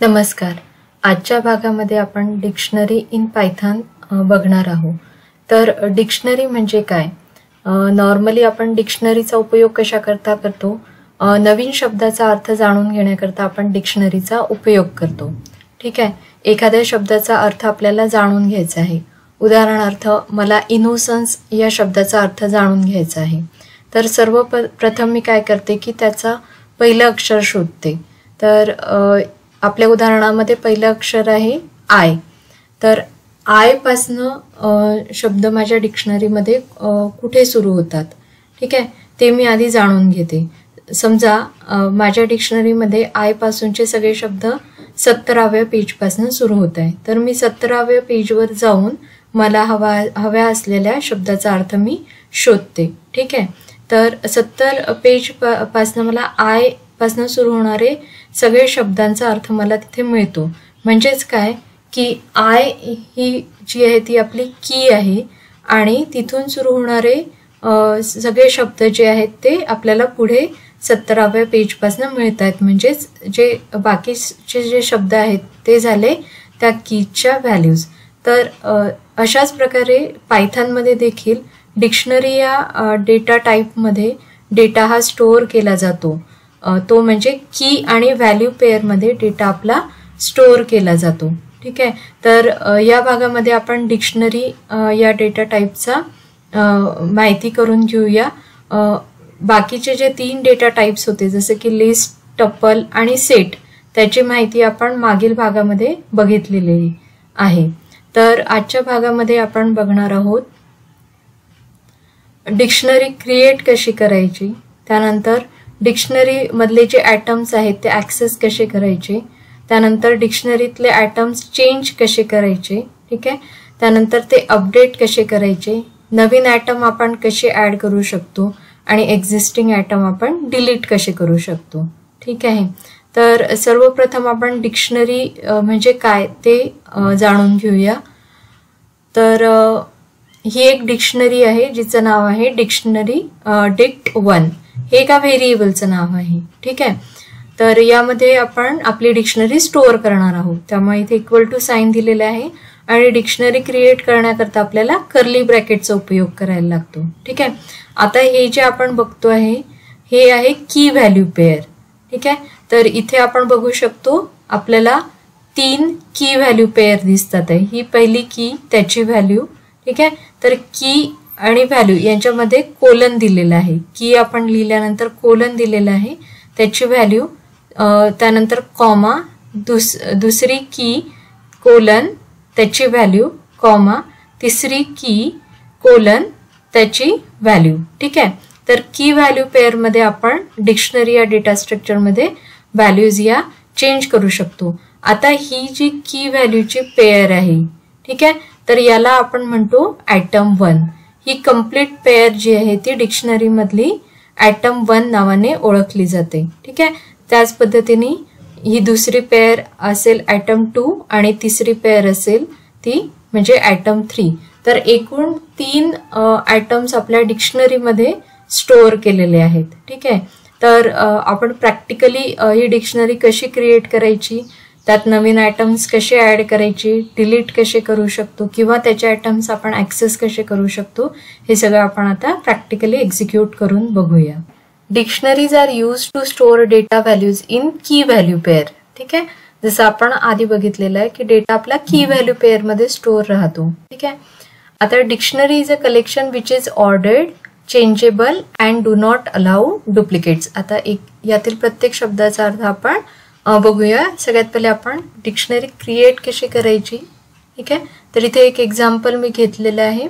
नमस्कार. आजच्या भागामध्ये आपण डिक्शनरी इन पायथन बघणार आहोत. तर डिक्शनरी म्हणजे काय? नॉर्मली आपण डिक्शनरीचा उपयोग कशा करता करतो? नवीन शब्दाचा अर्थ जाणून घेण्याकरता आपण डिक्शनरीचा उपयोग करतो. ठीक आहे. एखाद्या शब्दाचा अर्थ आपल्याला जाणून घ्यायचा आहे. उदाहरणार्थ मला इनोसन्स या शब्दाचा अर्थ जाणून घ्यायचा आहे. तर सर्वप्रथम मी काय करते की त्याचा पहिलं अक्षर शोधते. तर आपल्या उदाहरणामध्ये पहिलं अक्षर आहे आय. तर आय पासनं शब्द माझ्या डिक्शनरीमध्ये कुठे सुरू होतात, ठीक आहे, ते मी आधी जाणून घेते. समजा माझ्या डिक्शनरीमध्ये आय पासूनचे सगळे शब्द 17व्या पेजपासून सुरू होत आहे. तर मी 17व्या पेजवर जाऊन मला हव्या असलेल्या शब्दाचा अर्थ मी शोधते. ठीक आहे. तर 70 पेज पासून मला आय पासून सुरू होणारे सगळे शब्दांचा अर्थ मला तिथे मिळतो. म्हणजेच काय की आय ही जी आहे ती आपली की आहे आणि तिथून सुरू होणारे सगळे शब्द जे आहेत ते आपल्याला पुढे 17व्या पेजपासून मिळत आहेत. म्हणजेच जे बाकीचे जे शब्द आहेत ते झाले त्या कीच्या व्हॅल्यूज. तर अशाच प्रकारे पायथनमध्ये देखील डिक्शनरी या डेटा टाईपमध्ये डेटा हा स्टोअर केला जातो. तो म्हणजे की आणि व्हॅल्यू पेअरमध्ये डेटा आपला स्टोअर केला जातो. ठीक आहे. तर या भागामध्ये आपण डिक्शनरी या डेटा टाईपचा माहिती करून घेऊया. बाकीचे जे 3 डेटा टाईप्स होते जसे की लिस्ट, टपल आणि सेट, त्याची माहिती आपण मागील भागामध्ये बघितलेली आहे. तर आजच्या भागामध्ये आपण बघणार आहोत डिक्शनरी क्रिएट कशी करायची, त्यानंतर डिक्शनरी मधले जे ॲटम्स आहेत ते ॲक्सेस कसे करायचे, त्यानंतर डिक्शनरीतले ॲटम्स चेंज कसे करायचे, ठीक आहे, त्यानंतर ते अपडेट कसे करायचे, नवीन ॲटम आपण कसे ॲड करू शकतो आणि एक्झिस्टिंग ॲटम आपण डिलीट कसे करू शकतो. ठीक आहे. तर सर्वप्रथम आपण डिक्शनरी म्हणजे काय ते जाणून घेऊया. तर ही एक डिक्शनरी आहे जिचं नाव आहे डिक्शनरी dict1. हे एका व्हेरिएबलचं नाव आहे. ठीक आहे. तर यामध्ये आपण आपली डिक्शनरी स्टोअर करणार आहोत. त्यामुळे इथे इक्वल टू साइन दिलेले आहे आणि डिक्शनरी क्रिएट करण्याकरता आपल्याला कर्ली ब्रॅकेटचा उपयोग करायला लागतो. ठीक आहे. आता हे जे आपण बघतो आहे हे आहे की व्हॅल्यू पेअर. ठीक आहे. तर इथे आपण बघू शकतो आपल्याला 3 की व्हॅल्यू पेअर दिसतात आहे. ही पहिली की, त्याची व्हॅल्यू. ठीक आहे. तर की आणि व्हॅल्यू यांच्यामध्ये कोलन दिलेला आहे. की आपण लिहिल्यानंतर कोलन दिलेला आहे, त्याची व्हॅल्यू, त्यानंतर कॉमा, दुसरी की कोलन त्याची व्हॅल्यू, कॉमा, तिसरी की कोलन त्याची व्हॅल्यू. ठीक आहे. तर की व्हॅल्यू पेअरमध्ये आपण डिक्शनरी या डेटा स्ट्रक्चरमध्ये व्हॅल्यूज या चेंज करू शकतो. आता ही जी की व्हॅल्यूची पेअर आहे, ठीक आहे, तर याला आपण म्हणतो ॲटम 1. ही कंप्लीट पेअर जी आहे ती डिक्शनरी मधली ॲटम 1 नावाने ओळखली जाते. ठीक आहे. त्याच पद्धतीने ही दुसरी पेअर असेल ॲटम 2 आणि तिसरी पेअर असेल ती म्हणजे ॲटम 3. तर एकूण 3 ॲटम्स आपल्या डिक्शनरीमध्ये स्टोअर केलेले आहेत. ठीक आहे. तर आपण प्रॅक्टिकली ही डिक्शनरी कशी क्रिएट करायची, त्यात नवीन ॲटम्स कसे ॲड करायचे, डिलीट कसे करू शकतो किंवा त्याचे ॲटम्स आपण ॲक्सेस कसे करू शकतो, हे सगळं आपण आता प्रॅक्टिकली एक्झिक्यूट करून बघूया. Dictionaries are use to store data values in key value pair. ठीक आहे. जसं आपण आधी बघितलेलं आहे की डेटा आपला की व्हॅल्यू पेअरमध्ये स्टोअर राहतो. ठीक आहे. आता dictionary is a collection which is ordered, changeable and do not allow duplicates. आता यातील प्रत्येक शब्दाचा अर्थ आपण बघूया. सगळ्यात पहिले आपण डिक्शनरी क्रिएट कशी करायची. ठीक आहे. तर इथे एक एक्झाम्पल मी घेतलेलं आहे.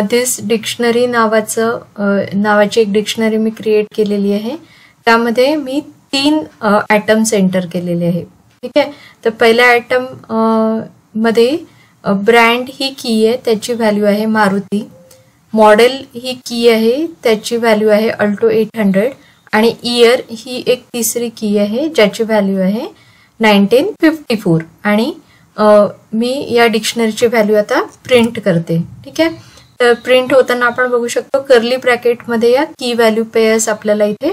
दिस डिक्शनरी नावाची एक डिक्शनरी मी क्रिएट केलेली आहे. त्यामध्ये मी 3 ॲटम्स एंटर केलेले आहे. ठीक आहे. तर पहिल्या ॲटम मध्ये ब्रँड ही की आहे, त्याची व्हॅल्यू आहे मारुती. मॉडेल ही की आहे, त्याची व्हॅल्यू आहे अल्टो 800 आणि इयर ही एक तिसरी की आहे ज्याची व्हॅल्यू आहे 1954. आणि मी या डिक्शनरीची व्हॅल्यू आता प्रिंट करते. ठीक आहे. तर प्रिंट होताना आपण बघू शकतो कर्ली ब्रॅकेटमध्ये या की व्हॅल्यू पेअर्स आपल्याला इथे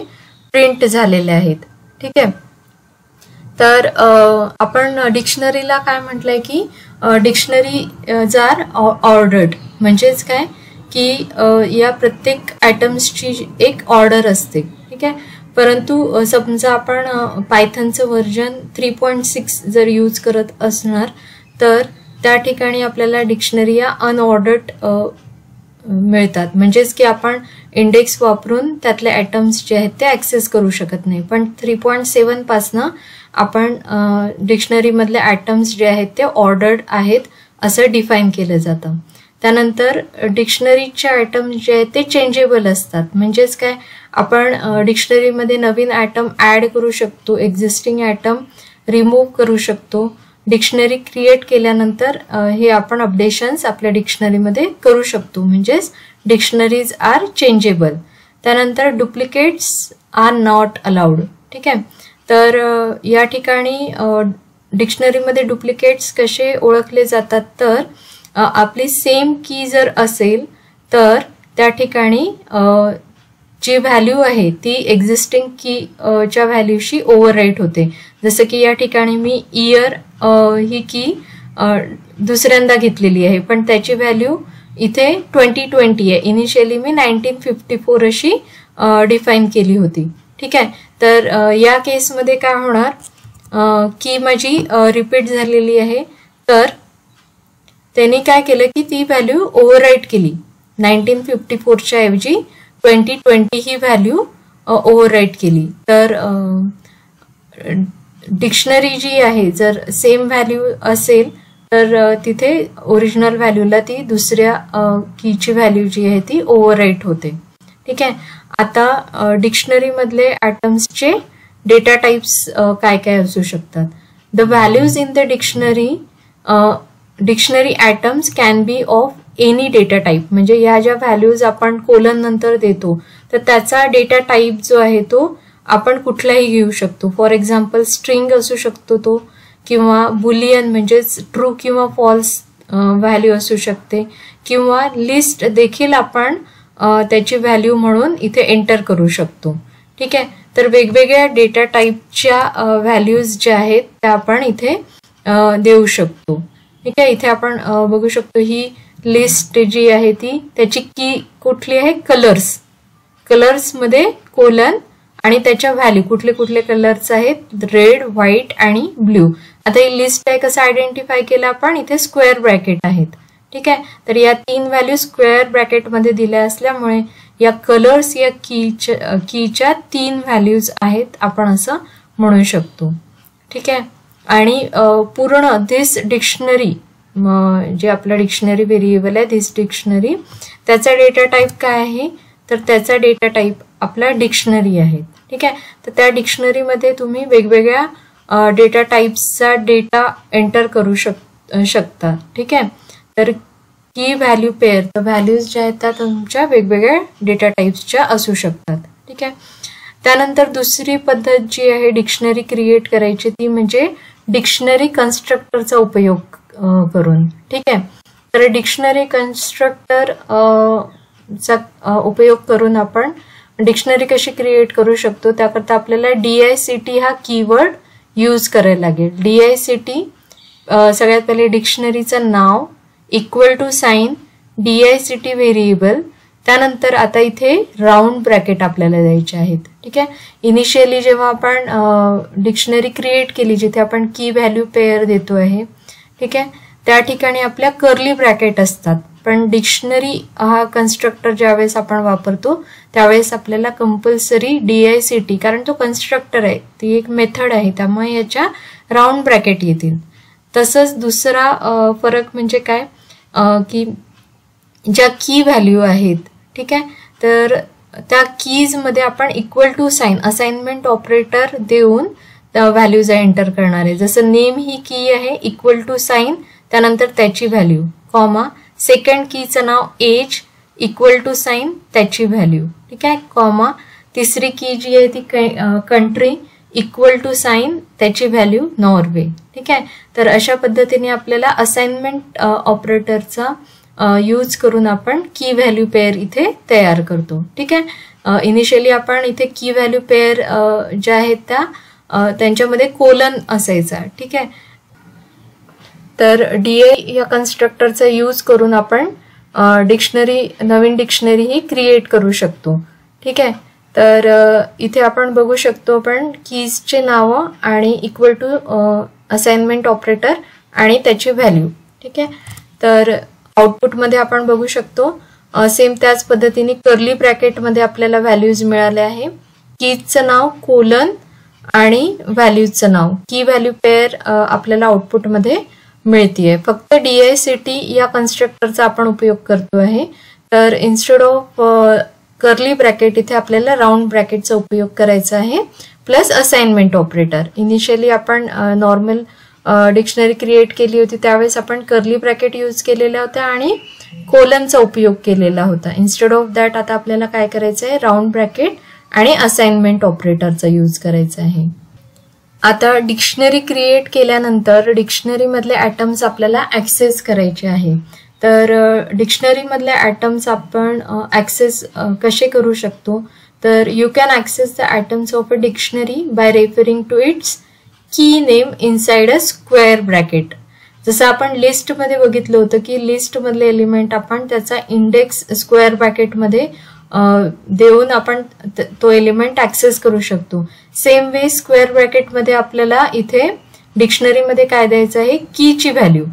प्रिंट झालेले आहेत. ठीक आहे. तर आपण डिक्शनरीला काय म्हटलंय की डिक्शनरीज आर ऑर्डर्ड, म्हणजेच काय की या प्रत्येक आयटम्सची एक ऑर्डर असते, ठीक आहे. परंतु समजा आपण पायथनचं व्हर्जन 3.6 जर यूज करत असणार तर त्या ठिकाणी आपल्याला डिक्शनरी या अनऑर्डर्ड मिळतात, म्हणजेच की आपण इंडेक्स वापरून त्यातले आयटम्स जे आहेत ते ऍक्सेस करू शकत नाही. पण 3.7 पासनं आपण डिक्शनरीमधले आयटम्स जे आहेत ते ऑर्डर्ड आहेत असं डिफाईन केलं जातं. त्यानंतर डिक्शनरीचे आयटम्स जे आहेत ते चेंजेबल असतात, म्हणजेच काय आपण डिक्शनरीमध्ये नवीन आयटम ऍड करू शकतो, एक्झिस्टिंग आयटम रिमूव्ह करू शकतो. डिक्शनरी क्रिएट केल्यानंतर हे आपण अपडेशन्स आपल्या डिक्शनरीमध्ये करू शकतो, म्हणजेच डिक्शनरीज आर चेंजेबल. त्यानंतर डुप्लिकेट्स आर नॉट अलाउड, ठीक आहे. तर या ठिकाणी डिक्शनरीमध्ये डुप्लिकेट्स कसे ओळखले जातात तर आपली सेम की जर असेल तर त्या ठिकाणी जी व्हॅल्यू आहे ती एक्झिस्टिंग की च्या व्हॅल्यूशी ओव्हरराईट होते. जसं की या ठिकाणी मी इयर ही की दुसऱ्यांदा घेतलेली आहे पण त्याची व्हॅल्यू इथे 2020 आहे. इनिशियली मी 1954 अशी डिफाईन केली होती, ठीक आहे. तर या केसमध्ये काय होणार की माझी रिपीट झालेली आहे तर त्यांनी काय केलं की ती व्हॅल्यू ओव्हरराईट केली, 1954च्या ऐवजी 2020 ही व्हॅल्यू ओव्हरराईट केली. तर डिक्शनरी जी आहे जर सेम व्हॅल्यू असेल तर तिथे ओरिजिनल व्हॅल्यूला ती दुसऱ्या कीची व्हॅल्यू जी आहे ती ओव्हरराईट होते, ठीक आहे. आता डिक्शनरीमधले आयटम्सचे डेटा टाइप्स काय काय असू शकतात. The values in the dictionary items can be of any data type, म्हणजे या ज्या व्हॅल्यूज आपण कोलन नंतर देतो तर त्याचा डेटा टाइप जो आहे तो आपण कुठलाही घेऊ शकतो. फॉर एक्झाम्पल स्ट्रिंग असू शकतो तो, किंवा बुलियन म्हणजेच ट्रू किंवा फॉल्स व्हॅल्यू असू शकते, किंवा लिस्ट देखील आपण त्याची व्हॅल्यू म्हणून इथे एंटर करू शकतो, ठीक आहे. तर वेगवेगळ्या डेटा टाइपच्या व्हॅल्यूज ज्या आहेत त्या आपण इथे देऊ शकतो, ठीक आहे. इथे आपण बघू शकतो ही लिस्ट जी आहे ती त्याची की कुठली आहे, कलर्स मध्ये कोलन आणि त्याच्या व्हॅल्यू कुठले कुठले कलर्स आहेत, रेड, व्हाईट आणि ब्ल्यू. आता ही लिस्ट आहे कसं आयडेंटिफाय केलं आपण, इथे स्क्वेअर ब्रॅकेट आहेत, ठीक आहे. तर या 3 व्हॅल्यू स्क्वेअर ब्रॅकेटमध्ये दिल्या असल्यामुळे या कलर्स या कीच्या 3 व्हॅल्यूज आहेत आपण असं म्हणू शकतो, ठीक आहे. आणि पूर्ण धिस डिक्शनरी जे आपला डिक्शनरी व्हेरिएबल आहे धिस डिक्शनरी त्याचा डेटा टाइप काय आहे तर त्याचा डेटा टाइप आपला डिक्शनरी आहे, ठीक आहे. तर त्या डिक्शनरीमध्ये तुम्ही वेगवेगळ्या डेटा टाइप्सचा डेटा एंटर करू शकता, ठीक आहे. तर की व्हॅल्यू पेअर तर व्हॅल्यूज ज्या आहेत त्या तुमच्या वेगवेगळ्या डेटा टाइप्सच्या असू शकतात, ठीक आहे. त्यानंतर दुसरी पद्धत जी आहे डिक्शनरी क्रिएट करायची ती म्हणजे डिक्शनरी कन्स्ट्रक्टरचा उपयोग करून, ठीक आहे. तर डिक्शनरी कन्स्ट्रक्टर चा उपयोग करून आपण डिक्शनरी कशी क्रिएट करू शकतो त्याकरता आपल्याला DICT हा कीवर्ड यूज करायला लागेल. DICT सगळ्यात पहिले डिक्शनरीचं नाव equal to sign DICT variable, त्यानंतर आता इथे राऊंड ब्रॅकेट आपल्याला द्यायचे आहेत, ठीक आहे. इनिशियली जेव्हा आपण डिक्शनरी क्रिएट केली जिथे आपण की व्हॅल्यू पेअर देतो आहे, ठीक आहे, त्या ठिकाणी आपल्या कर्ली ब्रॅकेट असतात. पण डिक्शनरी हा कन्स्ट्रक्टर ज्यावेळेस आपण वापरतो त्यावेळेस आपल्याला कंपल्सरी DICT, कारण तो कन्स्ट्रक्टर आहे, ती एक मेथड आहे, त्यामुळे याच्या राऊंड ब्रॅकेट येतील. तसंच दुसरा फरक म्हणजे काय की ज्या की व्हॅल्यू आहेत, ठीक आहे, तर त्या कीज मध्ये आपण equal to sign assignment operator देऊन त्या व्हॅल्यूज एंटर करणार आहे. जसं नेम ही की आहे इक्वल टू साइन त्यानंतर त्याची व्हॅल्यू, कॉमा सेकंड कीचं नाव एज इक्वल टू साइन त्याची व्हॅल्यू, ठीक आहे, कॉमा तिसरी की जी आहे ती कंट्री इक्वल टू साइन त्याची व्हॅल्यू नॉर्वे, ठीक आहे. तर अशा पद्धतीने आपल्याला असाइनमेंट ऑपरेटरचा यूज करून आपण की व्हॅल्यू पेअर इथे तयार करतो, ठीक आहे. इनिशियली आपण इथे की व्हॅल्यू पेअर ज्या आहेत त्या त्यांच्यामध्ये कोलन असायचा. ठीक आहे, तर DI या कन्स्ट्रक्टरचा यूज करून आपण नवीन डिक्शनरी ही क्रिएट करू शकतो. ठीक आहे, तर इथे आपण बघू शकतो आपण कीजचे नावं आणि इक्वल टू असाइनमेंट ऑपरेटर आणि त्याची व्हॅल्यू. ठीक आहे, तर आउटपुटमध्ये आपण बघू शकतो सेम त्याच पद्धतीने कर्ली ब्रॅकेटमध्ये आपल्याला व्हॅल्यूज मिळाले आहे. कीजचं नाव कोलन आणि व्हॅल्यूजचं नाव की व्हॅल्यू पेअर आपल्याला आउटपुटमध्ये मिळतीये. फक्त DICT या कन्स्ट्रक्टरचा आपण उपयोग करतो आहे. तर इन्स्टेड ऑफ कर्ली ब्रॅकेट इथे आपल्याला राऊंड ब्रॅकेटचा उपयोग करायचा आहे प्लस असाइनमेंट ऑपरेटर. इनिशियली आपण नॉर्मल डिक्शनरी क्रिएट केली होती त्यावेळेस आपण कर्ली ब्रॅकेट यूज केलेल्या होत्या आणि कोलनचा उपयोग केलेला होता. इन्स्टेड ऑफ दॅट आता आपल्याला काय करायचं आहे, राऊंड ब्रॅकेट आणि असाइनमेंट ऑपरेटरचा यूज करायचा आहे. आता डिक्शनरी क्रिएट केल्यानंतर डिक्शनरी मधले ॲटम्स आपल्याला ऍक्सेस करायचे आहे. तर डिक्शनरी मधले ॲटम्स आपण ऍक्सेस कसे करू शकतो, तर you can access the atoms of a dictionary by referring to its key name inside a square bracket. जसं आपण लिस्टमध्ये बघितलं होतं की लिस्टमधले एलिमेंट आपण त्याचा इंडेक्स स्क्वेअर ब्रॅकेटमध्ये देऊन आपण तो एलिमेंट ऍक्सेस करू शकतो. सेम वे स्क्वेअर ब्रॅकेटमध्ये आपल्याला इथे डिक्शनरीमध्ये काय द्यायचं आहे, कीची व्हॅल्यू.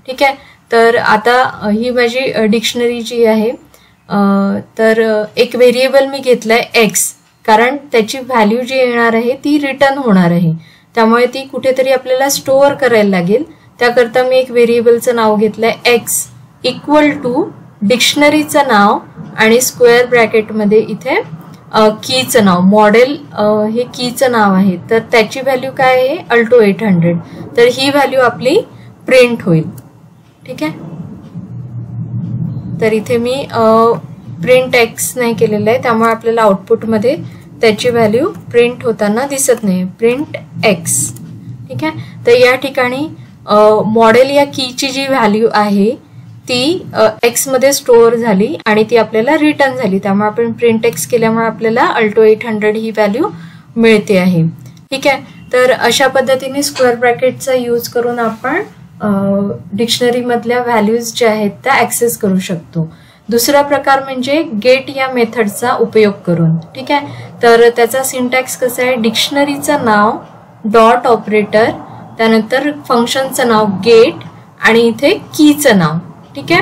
ठीक आहे, तर आता ही माझी डिक्शनरी जी आहे तर एक व्हेरिएबल मी घेतलाय x, कारण त्याची व्हॅल्यू जी येणार आहे ती रिटर्न होणार आहे. त्यामुळे ती कुठेतरी आपल्याला स्टोअर करायला लागेल. त्याकरता मी एक व्हेरिएबलचं नाव घेतलंय x इक्वल टू डिक्शनरीचं नाव आणि स्क्वेअर ब्रॅकेटमध्ये इथे कीचं नाव, मॉडेल हे कीचं नाव आहे. तर त्याची व्हॅल्यू काय आहे, अल्टो 800. तर ही व्हॅल्यू आपली प्रिंट होईल. ठीक आहे, तर इथे मी प्रिंट x नाही केलेलं आहे त्यामुळे आपल्याला आउटपुटमध्ये त्याची व्हॅल्यू प्रिंट होताना दिसत नाही, प्रिंट x. ठीक आहे, तर या ठिकाणी मॉडेल या कीची जी व्हॅल्यू आहे ती x मध्ये स्टोअर झाली आणि ती आपल्याला रिटर्न झाली. त्यामुळे आपण प्रिंट x केल्यामुळे आपल्याला अल्टो 800 ही व्हॅल्यू मिळते आहे. ठीक आहे, तर अशा पद्धतीने स्क्वेअर ब्रॅकेटचा यूज करून आपण डिक्शनरी मधल्या व्हॅल्यूज ज्या आहेत त्या ऍक्सेस करू शकतो. दुसरा प्रकार म्हणजे गेट या मेथडचा उपयोग करून. ठीक आहे, तर त्याचा सिंटॅक्स कसा आहे, डिक्शनरीचं नाव डॉट ऑपरेटर, त्यानंतर फंक्शनचं नाव गेट आणि इथे कीचं नाव. ठीक आहे,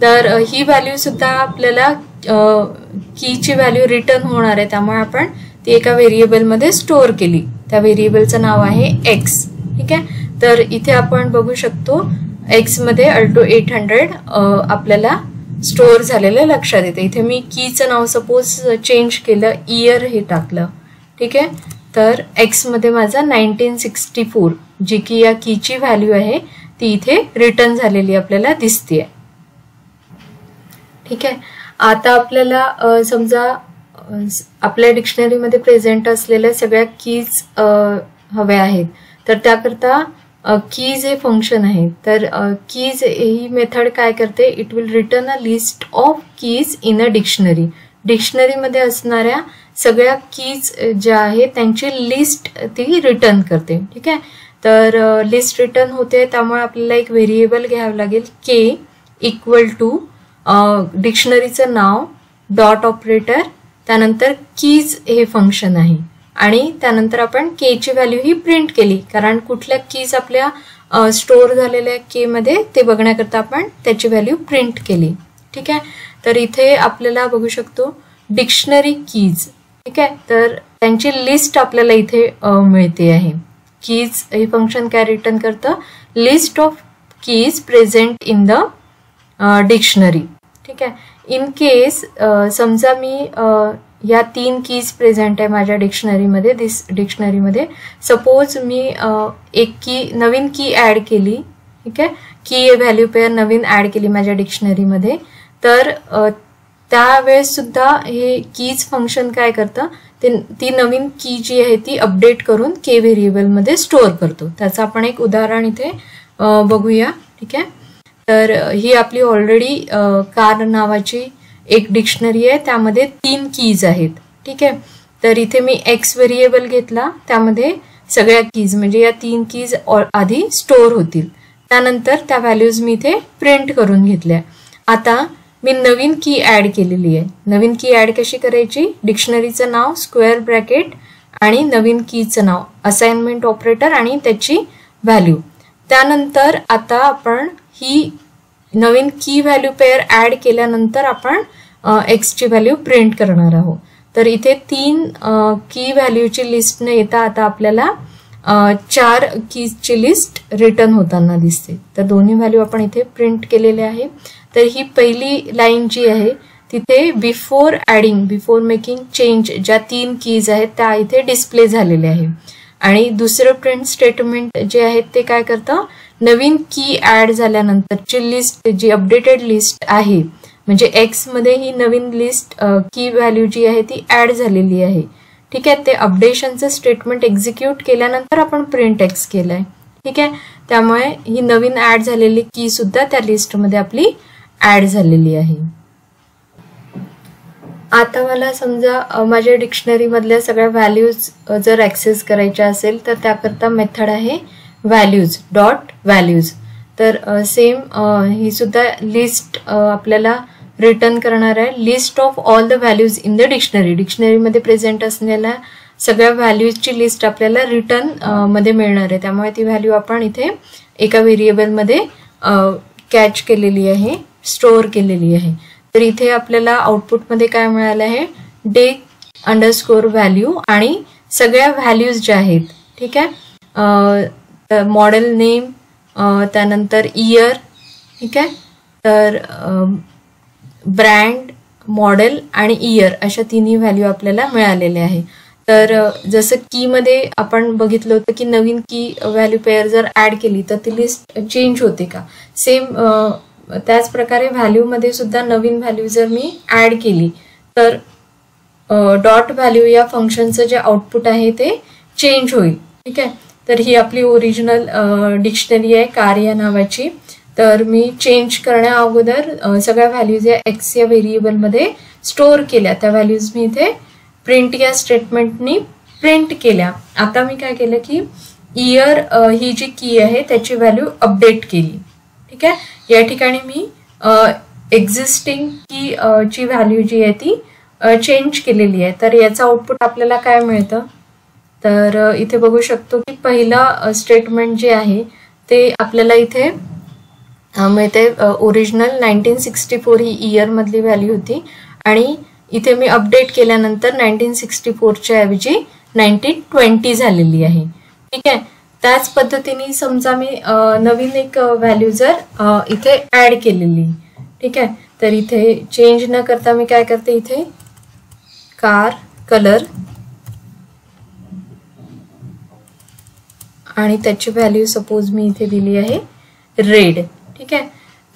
तर ही व्हॅल्यू सुद्धा आपल्याला कीची व्हॅल्यू रिटर्न होणार आहे त्यामुळे आपण ती एका व्हेरिएबलमध्ये स्टोअर केली. त्या व्हेरिएबलचं नाव आहे x. ठीक आहे, तर इथे आपण बघू शकतो x मध्ये अल्टो 800 आपल्याला स्टोअर झालेलं लक्षात येते. इथे मी कीचं नाव सपोज चेंज केलं, इयर हे टाकलं. ठीक आहे, तर x मध्ये माझा 1964 जी की या कीची व्हॅल्यू आहे ती इथे रिटर्न झालेली आपल्याला दिसते. ठीक आहे, आता आपल्याला समजा आपल्या डिक्शनरीमध्ये प्रेझेंट असलेल्या सगळ्या कीज हव्या आहेत, तर त्याकरता कीज हे फंक्शन आहे. तर कीज ही मेथड काय करते, it will return a list of keys in a dictionary. डिक्शनरीमध्ये असणाऱ्या सगळ्या कीज ज्या आहेत त्यांची लिस्ट ती रिटर्न करते. ठीक आहे, तर लिस्ट रिटर्न होते त्यामुळे आपल्याला एक व्हेरिएबल घ्यावं लागेल k इक्वल टू डिक्शनरीचं नाव डॉट ऑपरेटर, त्यानंतर कीज हे फंक्शन आहे आणि त्यानंतर आपण k ची व्हॅल्यू ही प्रिंट केली, कारण कुठल्या कीज आपल्या स्टोअर झालेल्या k मध्ये ते बघण्याकरता आपण त्याची व्हॅल्यू प्रिंट केली. ठीक आहे, तर इथे आपल्याला बघू शकतो डिक्शनरी कीज. ठीक आहे, तर त्यांची लिस्ट आपल्याला इथे मिळते आहे. कीज हे फंक्शन काय रिटर्न करतं, list of keys present in the dictionary. ठीक आहे, इन केस समजा मी या 3 कीज प्रेझेंट आहे माझ्या डिक्शनरीमध्ये, सपोज मी एक नवीन की ऍड केली. ठीक आहे, की व्हॅल्यू पेअर नवीन ऍड केली माझ्या डिक्शनरीमध्ये, तर त्यावेळेस सुद्धा हे कीज फंक्शन काय करतं, ती नवीन की जी आहे ती अपडेट करून के व्हेरिएबल मध्ये स्टोअर करतो. त्याचं आपण एक उदाहरण इथे बघूया. ठीक आहे, तर ही आपली ऑलरेडी कार नावाची एक डिक्शनरी आहे, त्यामध्ये 3 कीज आहेत. ठीक आहे, तर इथे मी x व्हेरिएबल घेतला, त्यामध्ये सगळ्या कीज म्हणजे या 3 कीज आधी स्टोअर होतील. त्यानंतर त्या व्हॅल्यूज मी इथे प्रिंट करून घेतल्या. आता मी नवीन की ऍड केलेली आहे. नवीन की ऍड कशी करायची? डिक्शनरीचं नाव, स्क्वेअर ब्रॅकेट आणि नवीन कीचं नाव, असाइनमेंट ऑपरेटर आणि त्याची व्हॅल्यू. त्यानंतर आता आपण ही नवीन की व्हॅल्यू पेअर ऍड केल्यानंतर आपण एक्सची व्हॅल्यू प्रिंट करणार आहोत. तर इथे 3 की व्हॅल्यूची लिस्ट न येता आता आपल्याला 4 कीजची लिस्ट रिटर्न होताना दिसते. तर दोन्ही व्हॅल्यू आपण इथे प्रिंट केलेले आहे. तर ही पहिली लाईन जी आहे तिथे बिफोर मेकिंग चेंज ज्या 3 कीज आहेत त्या इथे डिस्प्ले झालेल्या आहे. आणि दुसरं प्रिंट स्टेटमेंट जे आहे ते काय करतं, नवीन की ऍड झाल्यानंतरची लिस्ट जी अपडेटेड लिस्ट आहे म्हणजे एक्स मध्ये ही नवीन लिस्ट की व्हॅल्यू जी आहे ती ऍड झालेली आहे. ठीक आहे, ते अपडेशनचं स्टेटमेंट एक्झिक्यूट केल्यानंतर आपण प्रिंट एक्स केलंय. ठीक आहे, त्यामुळे ही नवीन ऍड झालेली की सुद्धा त्या लिस्टमध्ये आपली ऍड झालेली आहे. आता मला समजा माझ्या डिक्शनरी मधल्या सगळ्या व्हॅल्यूज जर ऍक्सेस करायच्या असेल तर त्याकरता मेथड आहे व्हॅल्यूज डॉट व्हॅल्यूज. तर सेम ही सुद्धा लिस्ट आपल्याला रिटर्न करणार आहे. List of all the values in the dictionary. डिक्शनरीमध्ये प्रेझेंट असलेल्या सगळ्या व्हॅल्यूजची लिस्ट आपल्याला रिटर्न मध्ये मिळणार आहे. त्यामुळे ती व्हॅल्यू आपण इथे एका व्हेरिएबलमध्ये कॅच केलेली आहे, स्टोअर केलेली आहे. तर इथे आपल्याला आउटपुटमध्ये काय मिळालं आहे, date_value आणि सगळ्या व्हॅल्यूज ज्या आहेत. ठीक आहे, मॉडेल नेम, त्यानंतर इयर. ठीक आहे, तर ब्रँड, मॉडेल आणि इयर अशा तिन्ही व्हॅल्यू आपल्याला मिळालेल्या आहे. तर जसं की मध्ये आपण बघितलं होतं की नवीन की व्हॅल्यू पेअर जर ऍड केली तर ती लिस्ट चेंज होते का, सेम त्याच प्रकारे व्हॅल्यू मध्ये सुद्धा नवीन व्हॅल्यू जर मी ऍड केली तर डॉट व्हॅल्यू या फंक्शनचं जे आउटपुट आहे ते चेंज होईल. ठीक आहे, तर ही आपली ओरिजिनल डिक्शनरी आहे कार या नावाची. तर मी चेंज करण्या अगोदर सगळ्या व्हॅल्यूज या एक्स या व्हेरिएबलमध्ये स्टोअर केल्या. त्या व्हॅल्यूज मी इथे प्रिंट या स्टेटमेंटनी प्रिंट केल्या. आता मी काय केलं की इयर ही जी की आहे त्याची व्हॅल्यू अपडेट केली. ठीक आहे, या ठिकाणी मी एक्झिस्टिंग की ची व्हॅल्यू जी आहे ती चेंज केलेली आहे. तर याचं आउटपुट आपल्याला काय मिळतं, तर इथे बघू शकतो की पहिलं स्टेटमेंट जे आहे ते आपल्याला इथे मिळते. ओरिजिनल 1964 ही इयर मधली व्हॅल्यू होती आणि इथे मी अपडेट केल्यानंतर 1964च्या ऐवजी 1920 झालेली आहे. ठीक आहे, त्याच पद्धतीने समजा मी नवीन एक व्हॅल्यू जर इथे ऍड केलेली. ठीक आहे, तर इथे चेंज न करता मी काय करते, इथे कार कलर आणि त्याची व्हॅल्यू सपोज मी इथे दिली आहे रेड. ठीक आहे,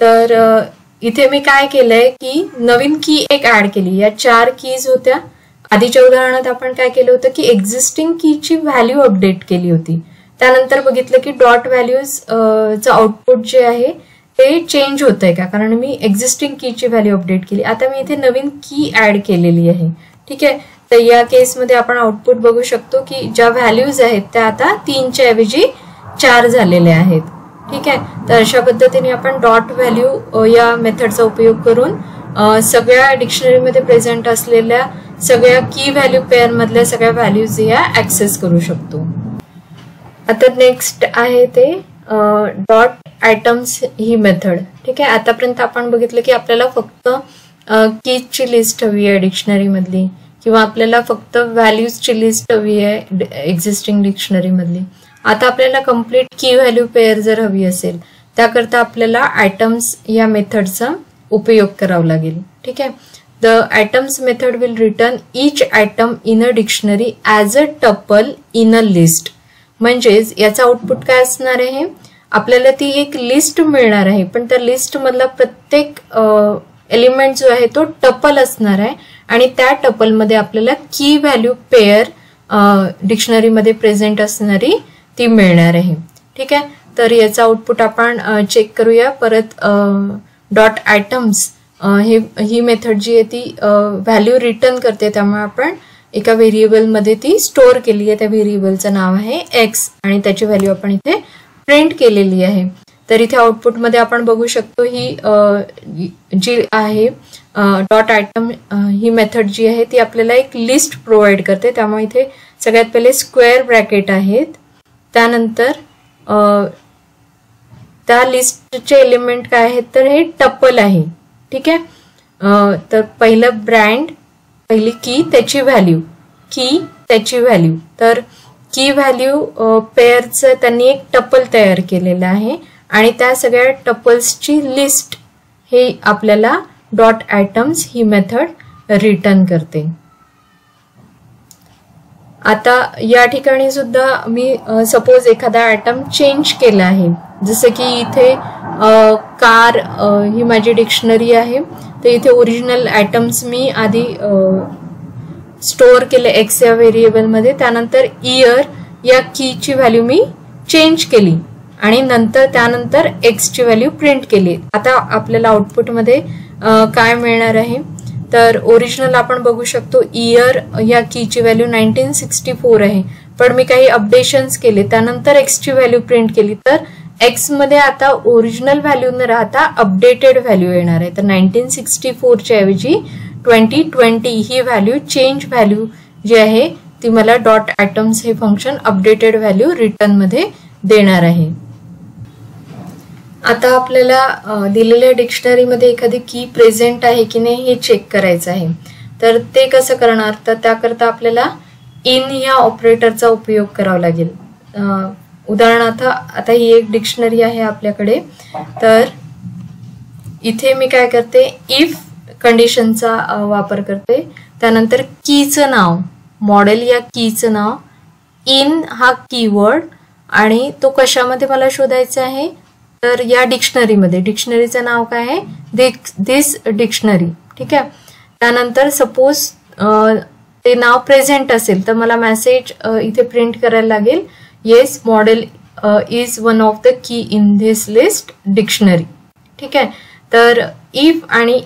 तर इथे मी काय केलंय की नवीन की एक ऍड केली. या 4 कीज होत्या. आधीच्या उदाहरणात आपण काय केलं होतं की एक्झिस्टिंग कीची व्हॅल्यू अपडेट केली होती. त्यानंतर बघितलं की डॉट व्हॅल्यूज चं आउटपुट जे आहे ते चेंज होत आहे का, कारण मी एक्झिस्टिंग कीची व्हॅल्यू अपडेट केली. आता मी इथे नवीन की ऍड केलेली आहे. ठीक आहे, तर या केसमध्ये आपण आउटपुट बघू शकतो की ज्या व्हॅल्यूज आहेत त्या आता 3च्या ऐवजी 4 झालेल्या आहेत. ठीक आहे, तर अशा पद्धतीने आपण डॉट व्हॅल्यू या मेथडचा उपयोग करून सगळ्या डिक्शनरीमध्ये प्रेझेंट असलेल्या सगळ्या की व्हॅल्यू पेअर मधल्या सगळ्या व्हॅल्यूज या ऍक्सेस करू शकतो. आता नेक्स्ट आहे ते डॉट आयटम्स ही मेथड. ठीक आहे, आतापर्यंत आपण बघितलं की आपल्याला फक्त कीजची लिस्ट हवी आहे डिक्शनरी मधली किंवा आपल्याला फक्त व्हॅल्यूजची लिस्ट हवी आहे एक्झिस्टिंग डिक्शनरी मधली. आता आपल्याला कम्प्लीट की व्हॅल्यू पेअर जर हवी असेल त्याकरता आपल्याला आयटम्स या मेथडचा उपयोग करावा लागेल. ठीक आहे, the items method will return each item in a dictionary as a tuple in a list. म्हणजेच याचा आउटपुट काय असणार आहे, आपल्याला ती एक लिस्ट मिळणार आहे पण त्या लिस्ट मधला प्रत्येक एलिमेंट जो आहे तो टपल असणार आहे आणि त्या टपल मध्ये आपल्याला की व्हॅल्यू पेअर डिक्शनरीमध्ये प्रेझेंट असणारी ती मिळणार आहे. ठीक आहे, तर याचा आउटपुट आपण चेक करूया परत. डॉट आयटम्स ही मेथड जी आहे ती व्हॅल्यू रिटर्न करते त्यामुळे आपण एका व्हेरिएबल मध्ये ती स्टोअर केली आहे. त्या व्हेरिएबलचं नाव आहे एक्स आणि त्याची व्हॅल्यू आपण इथे प्रिंट केलेली आहे. तर इथे आउटपुटमध्ये आपण बघू शकतो ही जी आहे डॉट आयटम ही मेथड जी आहे ती आपल्याला एक लिस्ट प्रोव्हाइड करते. त्यामुळे इथे सगळ्यात पहिले स्क्वेअर ब्रॅकेट आहेत, त्यानंतर त्या लिस्टचे एलिमेंट काय आहेत तर हे टपल आहे. ठीक आहे. तर पहिलं ब्रँड, पहिली की त्याची व्हॅल्यू, की त्याची व्हॅल्यू. तर की व्हॅल्यू पेअरचं त्यांनी एक टपल तयार केलेलं आहे आणि त्या सगळ्या टपल्सची लिस्ट हे आपल्याला डॉट आयटम्स ही मेथड रिटर्न करते. आता या ठिकाणी सुद्धा मी सपोज एखादा आयटम चेंज केला आहे, जसं की इथे कार ही माझी डिक्शनरी आहे. तर इथे ओरिजिनल आयटम्स मी आधी स्टोअर केले एक्स या व्हेरिएबल मध्ये, त्यानंतर इयर या कीची व्हॅल्यू मी चेंज केली आणि त्यानंतर एक्स ची व्हॅल्यू प्रिंट केली. आता आपल्याला आउटपुटमध्ये काय मिळणार आहे तर ओरिजिनल आपण बघू शकतो इयर या कीची व्हॅल्यू 1964 आहे, पण मी काही अपडेशन्स केले त्यानंतर एक्स ची व्हॅल्यू प्रिंट केली तर एक्स मध्ये आता ओरिजिनल व्हॅल्यू न राहता अपडेटेड व्हॅल्यू येणार आहे. तर 1964 च्या ऐवजी 2020 ही व्हॅल्यू चेंज व्हॅल्यू जी आहे ती मला डॉट आयटम्स हे फंक्शन अपडेटेड व्हॅल्यू रिटर्न मध्ये देणार आहे. आता आपल्याला दिलेल्या डिक्शनरीमध्ये एखादी की प्रेझेंट आहे की नाही हे चेक करायचं आहे. तर ते कसं करणार तर त्याकरता आपल्याला इन या ऑपरेटरचा उपयोग करावा लागेल. उदाहरणार्थ आता ही एक डिक्शनरी आहे आपल्याकडे, तर इथे मी काय करते इफ कंडिशनचा वापर करते, त्यानंतर कीचं नाव, मॉडेल या कीचं नाव, इन हा कीवर्ड आणि तो कशामध्ये मला शोधायचा आहे तर या डिक्शनरीमध्ये. डिक्शनरीचं नाव काय आहे दिस डिक्शनरी. ठीक आहे. त्यानंतर सपोज ते नाव प्रेझेंट असेल तर मला मेसेज इथे प्रिंट करायला लागेल yes model is one of the key in this list dictionary. ठीक आहे. तर इफ आणि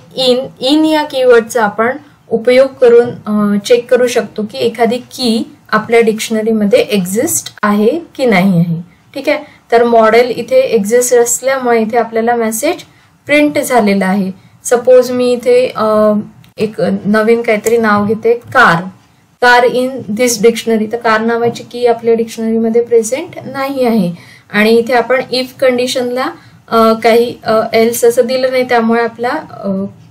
इन या कीवर्डचा आपण उपयोग करून चेक करू शकतो की एखादी की आपल्या डिक्शनरीमध्ये एक्झिस्ट आहे की नाही आहे. ठीक आहे. तर मॉडेल इथे एक्झिस्ट असल्यामुळे इथे आपल्याला मेसेज प्रिंट झालेला आहे. सपोज मी इथे एक नवीन काहीतरी नाव घेते कार इन दिस डिक्शनरी, तर कार नावाची की आपल्या डिक्शनरीमध्ये प्रेझेंट नाही आहे आणि इथे आपण इफ कंडिशनला काही एल्स असं दिलं नाही, त्यामुळे आपला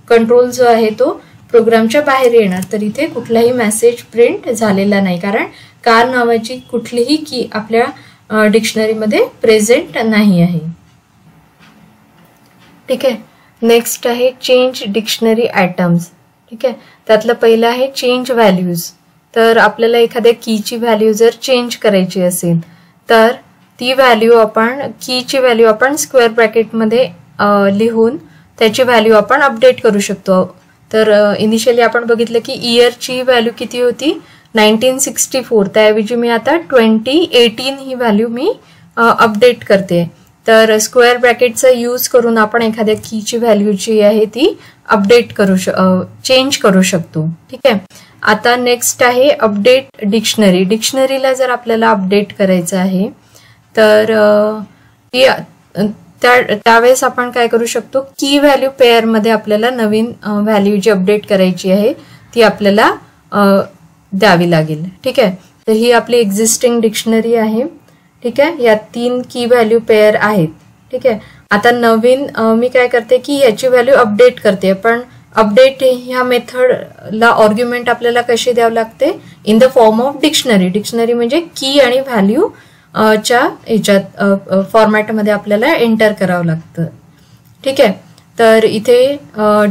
कंट्रोल जो आहे तो प्रोग्रामच्या बाहेर येणार. तर इथे कुठलाही मेसेज प्रिंट झालेला नाही कारण कार नावाची कुठलीही की आपल्या डिक्शनरीमध्ये प्रेझेंट नाही आहे. ठीक आहे. नेक्स्ट आहे चेंज डिक्शनरी आयटम्स. ठीक आहे. त्यातलं पहिलं आहे चेंज व्हॅल्यूज. तर आपल्याला एखाद्या कीची व्हॅल्यू जर चेंज करायची असेल तर ती व्हॅल्यू कीची व्हॅल्यू आपण स्क्वेअर ब्रॅकेटमध्ये लिहून त्याची व्हॅल्यू आपण अपडेट करू शकतो. तर इनिशियली आपण बघितलं की इयरची व्हॅल्यू किती होती 1964, त्याऐवजी मी आता 2018 ही व्हॅल्यू मी अपडेट करते. तर स्क्वेअर ब्रॅकेटचा यूज करून आपण एखाद्या कीची व्हॅल्यू जी आहे ती अपडेट चेंज करू शकतो. ठीक आहे. आता नेक्स्ट आहे अपडेट डिक्शनरी. डिक्शनरीला जर आपल्याला अपडेट करायचं आहे तर त्यावेळेस आपण काय करू शकतो की व्हॅल्यू पेअर मध्ये आपल्याला नवीन व्हॅल्यू जी अपडेट करायची आहे ती आपल्याला द्यावी लागेल. ठीक आहे. तर ही आपली एक्झिस्टिंग डिक्शनरी आहे. ठीक आहे. या 3 की व्हॅल्यू पेअर आहेत. ठीक आहे. आता नवीन मी काय करते की याची व्हॅल्यू अपडेट करते, पण अपडेट ह्या मेथडला आर्ग्युमेंट आपल्याला कशी द्यावी लागते in the form of dictionary. Dictionary म्हणजे की आणि व्हॅल्यू च्या ह्याच्यात फॉर्मॅटमध्ये आपल्याला एंटर करावं लागतं. ठीक आहे. तर इथे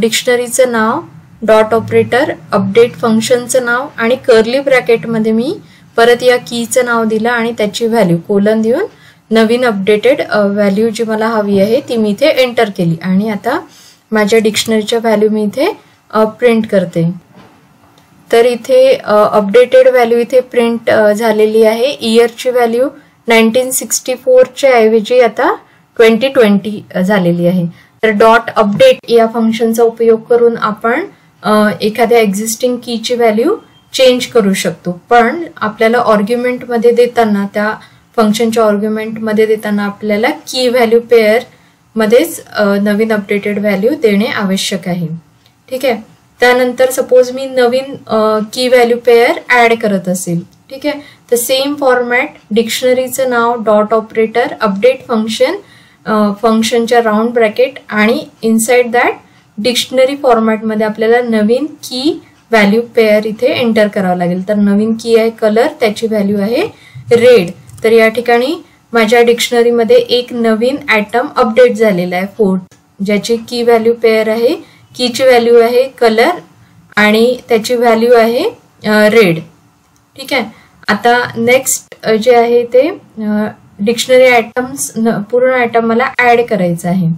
डिक्शनरीचं नाव, डॉट ऑपरेटर, अपडेट फंक्शनचं नाव आणि कर्ली ब्रॅकेटमध्ये मी परत या कीचं नाव दिलं आणि त्याची व्हॅल्यू कोलन देऊन नवीन अपडेटेड व्हॅल्यू जी मला हवी आहे ती मी इथे एंटर केली आणि आता माझ्या डिक्शनरीच्या व्हॅल्यू मी इथे प्रिंट करते. तर इथे अपडेटेड व्हॅल्यू इथे प्रिंट झालेली आहे. इयरची व्हॅल्यू 1964 च्या ऐवजी आता 2020 झालेली आहे. तर डॉट अपडेट या फंक्शनचा उपयोग करून आपण एखाद्या एक्झिस्टिंग कीची व्हॅल्यू चेंज करू शकतो. पण आपल्याला आर्ग्युमेंट मध्ये देताना, त्या फंक्शनच्या आर्ग्युमेंट मध्ये देताना आपल्याला की व्हॅल्यू पेअर मध्येच नवीन अपडेटेड व्हॅल्यू देणे आवश्यक आहे. ठीक आहे. त्यानंतर सपोज मी नवीन की व्हॅल्यू पेअर ऍड करत असेल. ठीक आहे. तर सेम फॉर्मॅट, डिक्शनरीचं नाव, डॉट ऑपरेटर, अपडेट फंक्शन, फंक्शनच्या राऊंड ब्रॅकेट आणि इनसाइड दॅट डिक्शनरी फॉर्मॅटमध्ये आपल्याला नवीन की व्हॅल्यू पेअर इथे एंटर करावं लागेल. तर नवीन की आहे कलर, त्याची व्हॅल्यू आहे रेड. तर या ठिकाणी माझ्या डिक्शनरीमध्ये एक नवीन ॲटम अपडेट झालेला आहे 4, ज्याची की व्हॅल्यू पेअर आहे, कीची व्हॅल्यू आहे कलर आणि त्याची व्हॅल्यू आहे रेड. ठीक आहे. आता नेक्स्ट जे आहे ते डिक्शनरी ॲटम्स, पूर्ण ॲटम मला ऍड करायचं आहे.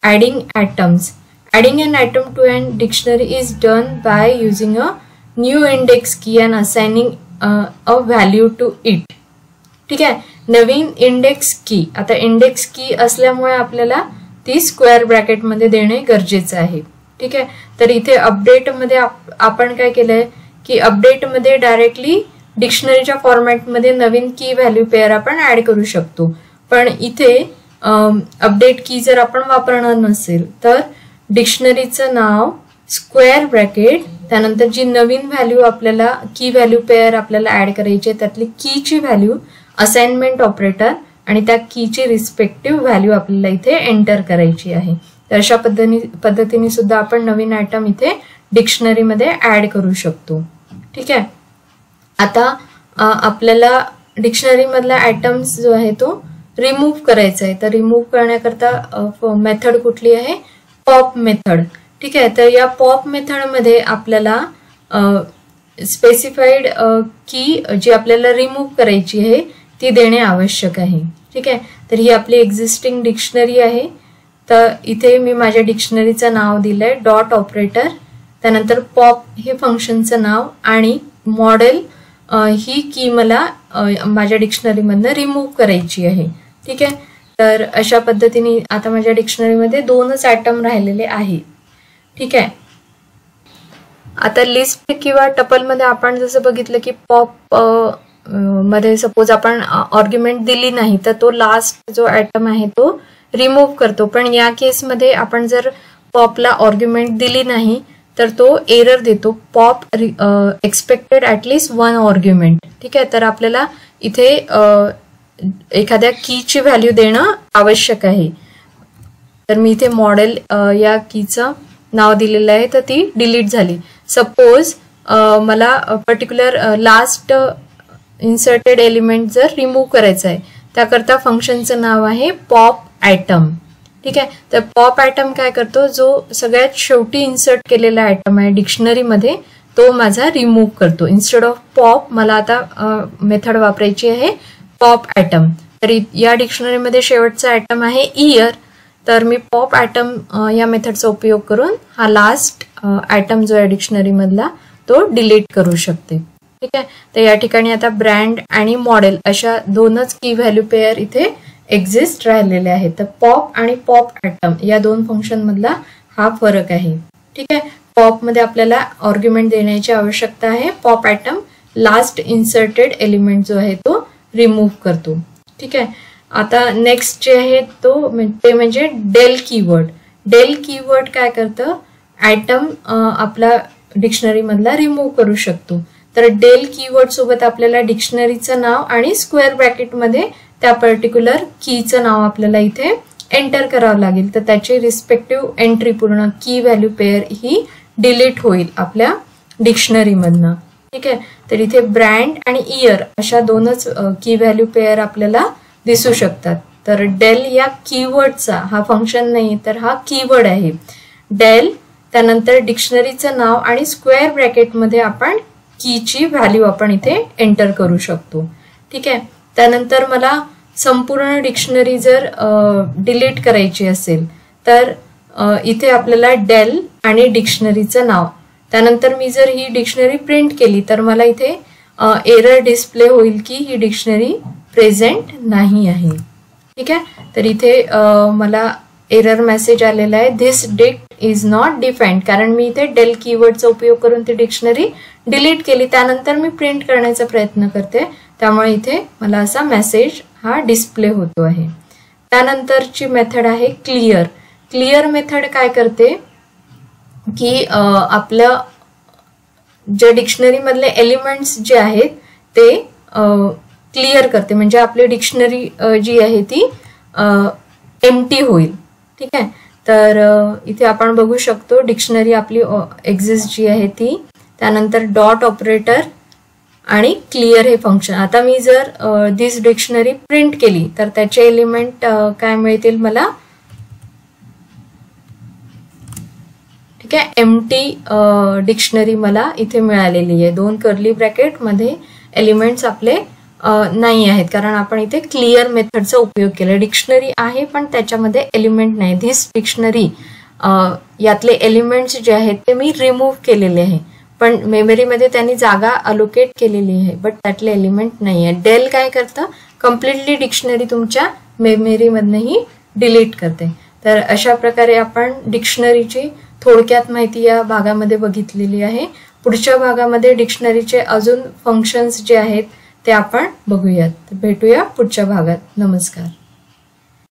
Adding atoms. Adding an atom to an dictionary is done by using a new index key and assigning a value to it. ठीक आहे. नवीन इंडेक्स की. आता इंडेक्स की असल्यामुळे आपल्याला ती स्क्वेअर ब्रॅकेट मध्ये देणे गरजेचं आहे. ठीक आहे. तर इथे अपडेट मध्ये आपण काय केलंय की अपडेट मध्ये डायरेक्टली डिक्शनरीच्या फॉर्मॅटमध्ये नवीन की व्हॅल्यू पेअर आपण ऍड करू शकतो. पण इथे अपडेट की जर आपण वापरणार नसेल तर डिक्शनरीचं नाव, स्क्वेअर ब्रॅकेट, त्यानंतर जी नवीन व्हॅल्यू आपल्याला की व्हॅल्यू पेअर आपल्याला ऍड करायची आहे त्यातली कीची व्हॅल्यू, असाइनमेंट ऑपरेटर आणि त्या कीची रिस्पेक्टिव्ह व्हॅल्यू आपल्याला इथे एंटर करायची आहे. तर अशा पद्धतीने सुद्धा आपण नवीन आयटम इथे डिक्शनरीमध्ये ऍड करू शकतो. ठीक आहे. आता आपल्याला डिक्शनरी मधला आयटम्स जो आहे तो रिमूव्ह करायचा आहे. तर रिमूव्ह करण्याकरता मेथड कुठली आहे? Pop method. ठीक आहे. तर या पॉप मेथड मध्ये आपल्याला स्पेसिफाईड की जी आपल्याला रिमूव्ह करायची आहे ती देणे आवश्यक आहे. ठीक आहे. तर ही आपली एक्झिस्टिंग डिक्शनरी आहे. तर इथे मी माझ्या डिक्शनरीचं नाव दिलंय डॉट ऑपरेटर, त्यानंतर पॉप हे फंक्शनचं नाव आणि मॉडेल ही की मला माझ्या डिक्शनरीमधनं रिमूव्ह करायची आहे. ठीक आहे. तर अशा पद्धतीने आता माझ्या डिक्शनरीमध्ये 2च आयटम राहिलेले आहे. ठीक आहे. आता लिस्ट किंवा टपल मध्ये आपण जसं बघितलं की पॉप मध्ये सपोज आपण आर्ग्युमेंट दिली नाही तर तो लास्ट जो आयटम आहे तो रिमूव्ह करतो. पण या केसमध्ये आपण जर पॉपला आर्ग्युमेंट दिली नाही तर तो एरर देतो, पॉप एक्सपेक्टेड ॲटलिस्ट 1 आर्ग्युमेंट. ठीक आहे. तर आपल्याला इथे एखाद्या कीची व्हॅल्यू देणं आवश्यक आहे. तर मी इथे मॉडेल या कीचं नाव दिलेलं आहे तर ती डिलीट झाली. सपोज मला पर्टिक्युलर लास्ट इन्सर्टेड एलिमेंट जर रिमूव्ह करायचं आहे त्याकरता फंक्शनचं नाव आहे पॉप आयटम. ठीक आहे. तर पॉप आयटम काय करतो, जो सगळ्यात शेवटी इन्सर्ट केलेला आयटम आहे डिक्शनरीमध्ये तो माझा रिमूव्ह करतो. इन्स्टेड ऑफ पॉप मला आता मेथड वापरायची आहे पॉप आयटम. तर या डिक्शनरीमध्ये शेवटचा आयटम आहे इयर. तर मी पॉप आयटम या मेथडचा उपयोग करून हा लास्ट आयटम जो आहे डिक्शनरी मधला तो डिलीट करू शकते. ठीक आहे. तर या ठिकाणी आता ब्रँड आणि मॉडेल अशा 2च की व्हॅल्यू पेअर इथे एक्झिस्ट राहिलेले आहेत. तर पॉप आणि पॉप आयटम या 2 फंक्शन मधला हा फरक आहे. ठीक आहे. पॉप मध्ये आपल्याला आर्ग्युमेंट देण्याची आवश्यकता आहे. Pop item last inserted element जो आहे तो रिमूव्ह करतो. ठीक आहे. आता नेक्स्ट जे आहे ते म्हणजे डेल कीवर्ड. डेल कीवर्ड काय करतं, आयटम आपला डिक्शनरी मधला रिमूव्ह करू शकतो. तर डेल कीवर्ड सोबत आपल्याला डिक्शनरीचं नाव आणि स्क्वेअर ब्रॅकेट मध्ये त्या पर्टिक्युलर कीचं नाव आपल्याला इथे एंटर करावं लागेल. तर त्याची रिस्पेक्टिव्ह एंट्री पूर्ण की व्हॅल्यू पेअर ही डिलीट होईल आपल्या डिक्शनरी मधनं. ठीक आहे. तर इथे ब्रँड आणि इयर अशा 2च की व्हॅल्यू पेअर आपल्याला दिसू शकतात. तर डेल या कीवर्डचा हा फंक्शन नाही तर हा कीवर्ड आहे डेल. त्यानंतर डिक्शनरीचं नाव आणि स्क्वेअर ब्रॅकेट मध्ये आपण कीची व्हॅल्यू आपण इथे एंटर करू शकतो. ठीक आहे. त्यानंतर मला संपूर्ण डिक्शनरी जर डिलीट करायची असेल तर इथे आपल्याला डेल आणि डिक्शनरीचं नाव, त्यानंतर मी जर ही डिक्शनरी प्रिंट केली तर मला इथे एरर डिस्प्ले होईल की ही डिक्शनरी प्रेझेंट नाही आहे. ठीक आहे. तर इथे मला एरर मेसेज आलेला आहे, this dict is not defined, कारण मी इथे डेल कीवर्डचा उपयोग करून ती डिक्शनरी डिलीट केली, त्यानंतर मी प्रिंट करण्याचा प्रयत्न करते, त्यामुळे इथे मला असा मेसेज हा डिस्प्ले होतो आहे. त्यानंतरची मेथड आहे क्लिअर. क्लिअर मेथड काय करते की आपल्या ज्या डिक्शनरी मधले एलिमेंट्स जे आहेत ते क्लिअर करते, म्हणजे आपली डिक्शनरी जी आहे ती एम्प्टी होईल. ठीक आहे, तर इथे आपण बघू शकतो डिक्शनरी आपली एक्झिस्ट जी आहे ती, त्यानंतर डॉट ऑपरेटर आणि क्लिअर हे फंक्शन. आता मी जर दिस डिक्शनरी प्रिंट केली तर त्याचे एलिमेंट काय मिळतील मला, ठीक आहे, एम्प्टी डिक्शनरी मला इथे मिळालेली आहे. 2 कर्ली ब्रॅकेट मध्ये एलिमेंट्स आपले नाही आहेत, कारण आपण इथे क्लिअर मेथडचा उपयोग केला. डिक्शनरी आहे पण त्याच्यामध्ये एलिमेंट नाही. धिस डिक्शनरी यातले एलिमेंट्स जे आहेत ते मी रिमूव्ह केलेले आहे, पण मेमरीमध्ये त्यांनी जागा अलोकेट केलेली आहे, बट त्यातले एलिमेंट नाही आहे. डेल काय करतं, कम्प्लिटली डिक्शनरी तुमच्या मेमरीमधनंही डिलीट करते. तर अशा प्रकारे आपण डिक्शनरीची थोडक्यात माहिती या भागामध्ये बघितलेली आहे. पुढच्या भागामध्ये डिक्शनरीचे अजून फंक्शन्स जे आहेत ते आपण बघूयात. भेटूया पुढच्या भागात. नमस्कार.